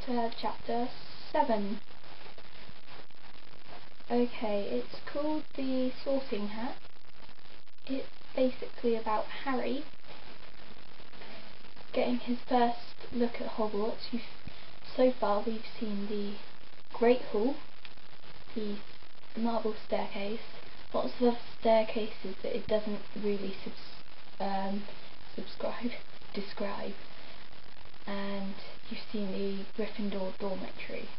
Potter chapter 7. Okay, it's called The Sorting Hat. It's basically about Harry getting his first look at Hogwarts. So far we've seen the Great Hall, the marble staircase, lots of staircases that it doesn't really describe, and you've seen the Gryffindor dormitory.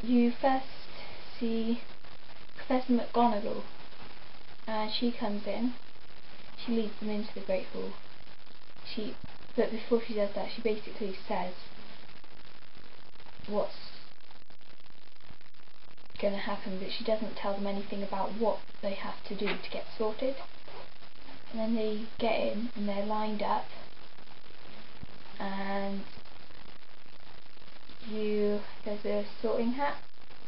You first see Professor McGonagall, and she comes in. She leads them into the Great Hall. But before she does that, she basically says what's going to happen, but she doesn't tell them anything about what they have to do to get sorted. And then they get in and they're lined up, and there's a sorting hat,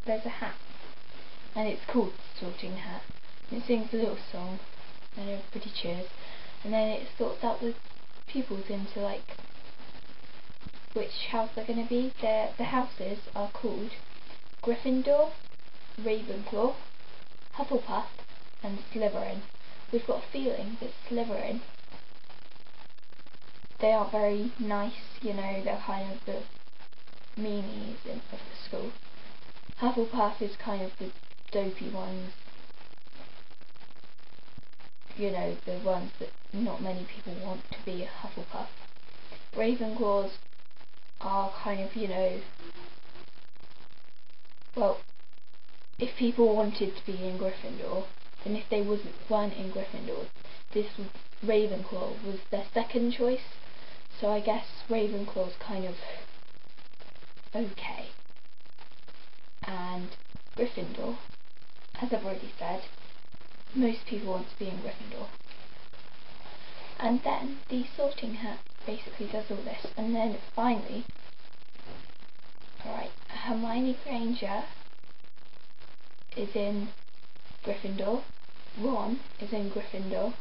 there's a hat, and it's called the Sorting Hat. And it sings a little song, and everybody cheers, and then it sorts out the pupils into which house they're going to be. The houses are called Gryffindor, Ravenclaw, Hufflepuff, and Slytherin. We've got a feeling that Slytherin, they are very nice, they're kind of the meanies of the school. Hufflepuff is kind of the dopey ones, the ones that not many people want to be a Hufflepuff. Ravenclaws are kind of, well, if people wanted to be in Gryffindor, then if they weren't in Gryffindor, Ravenclaw was their second choice. So I guess Ravenclaw's kind of okay. And Gryffindor, as I've already said, most people want to be in Gryffindor. And then the Sorting Hat basically does all this, and then finally, alright, Hermione Granger is in Gryffindor, Ron is in Gryffindor,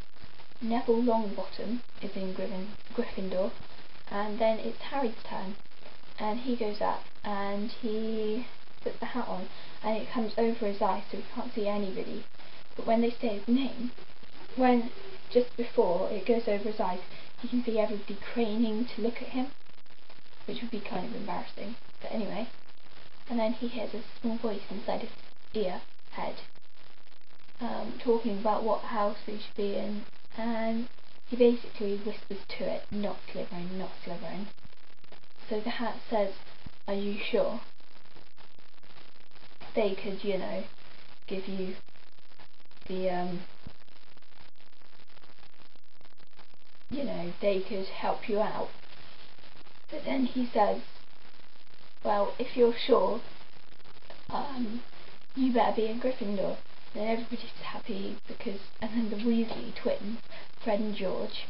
Neville Longbottom is in Gryffindor, and then it's Harry's turn, and he goes up and he puts the hat on, and it comes over his eyes so he can't see anybody. But when they say his name, just before it goes over his eyes, you can see everybody craning to look at him, which would be kind of embarrassing. But anyway, and then he hears a small voice inside his head, talking about what house he should be in, and he basically whispers to it, "Not Slytherin, not Slytherin." So the hat says, "Are you sure?" They could, give you the, they could help you out. But then he says, "Well, if you're sure, you better be in Gryffindor." And everybody's happy and then the Weasley twins, Fred and George,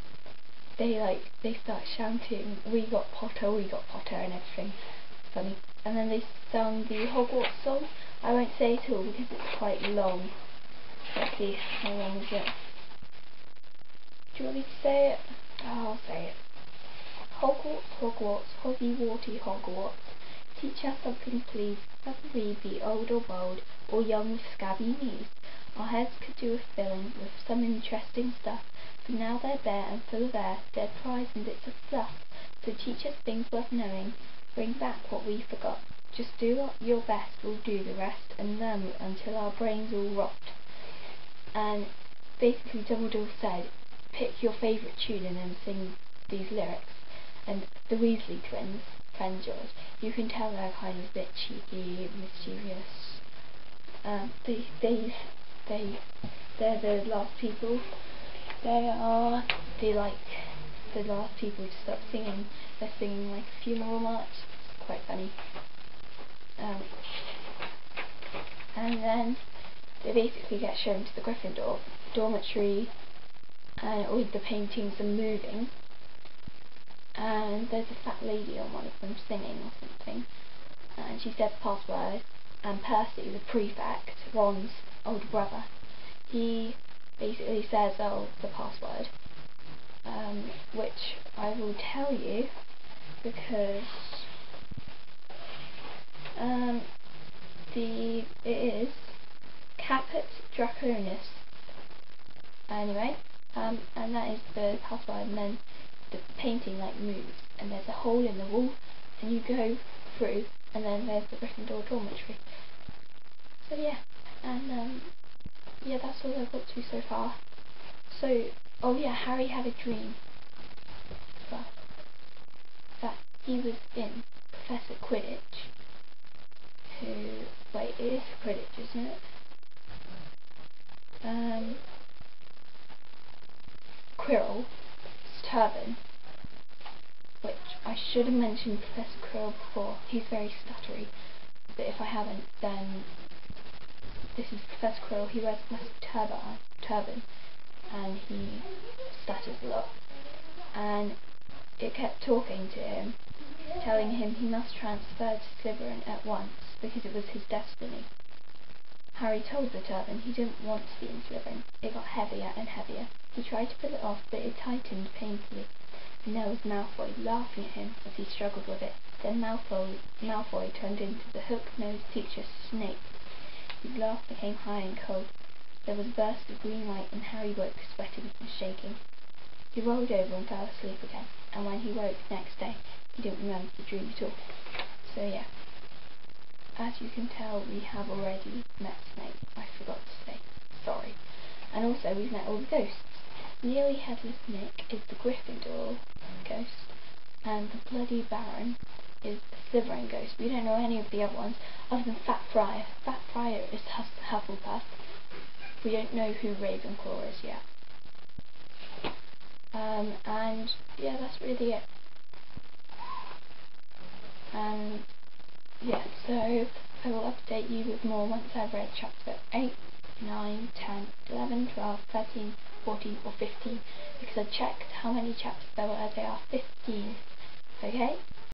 they start shouting, we got Potter," and everything. Funny. And then they sung the Hogwarts song. I won't say it all because it's quite long. Let's see, how long is it? Do you want me to say it? I'll say it. Hogwarts, Hogwarts, Hoggy-Warty Hogwarts. Teach us something please, whether we be old or bold, or young with scabby knees. Our heads could do with filling with some interesting stuff, but now they're bare and full of air, dead flies and bits of fluff. So teach us things worth knowing, bring back what we forgot. Just do your best, we'll do the rest, and learn until our brains all rot. And basically Dumbledore said, pick your favourite tune and then sing these lyrics. And the Weasley twins, Fred and George, you can tell they're kind of a bit cheeky, mischievous. They're the last people. They're the last people to stop singing. They're singing like a funeral march. It's quite funny. And then they basically get shown to the Gryffindor dormitory, and all the paintings are moving. And there's a fat lady on one of them singing or something, and she said the password, and Percy, the prefect, Ron's older brother, he basically says, the password, which I will tell you because it is Caput Draconis. Anyway, and that is the password, and then the painting like moves, and there's a hole in the wall, and you go through, and then there's the Gryffindor dormitory. So yeah, and yeah, that's all I've got to so far. So, oh yeah, Harry had a dream as well, that he was in Professor Quidditch, wait, it is Quidditch, isn't it? Quirrell's turban, which I should have mentioned Professor Quirrell before. He's very stuttery, but if I haven't, then this is Professor Quirrell. He wears a massive turban, and he stutters a lot. And it kept talking to him, telling him he must transfer to Slytherin at once because it was his destiny. Harry told the turban he didn't want to be in Slytherin. It got heavier and heavier. He tried to pull it off, but it tightened painfully, and there was Malfoy laughing at him as he struggled with it. Then Malfoy turned into the hook-nosed teacher Snape. His laugh became high and cold. There was a burst of green light, and Harry woke, sweating and shaking. He rolled over and fell asleep again, and when he woke next day, he didn't remember the dream at all. So yeah, as you can tell, we have already met Snape. I forgot to say, sorry. And also, we've met all the ghosts. Nearly Headless Nick is the Gryffindor ghost, and the Bloody Baron is the Slytherin ghost. We don't know any of the other ones, other than Fat Friar. Fat Friar is Hufflepuff. We don't know who Ravenclaw is yet. And yeah, that's really it. Yeah, so I will update you with more once I've read chapter 8, 9, 10, 11, 12, 13, 14 or 15, because I checked how many chapters there were. There are 15. Okay?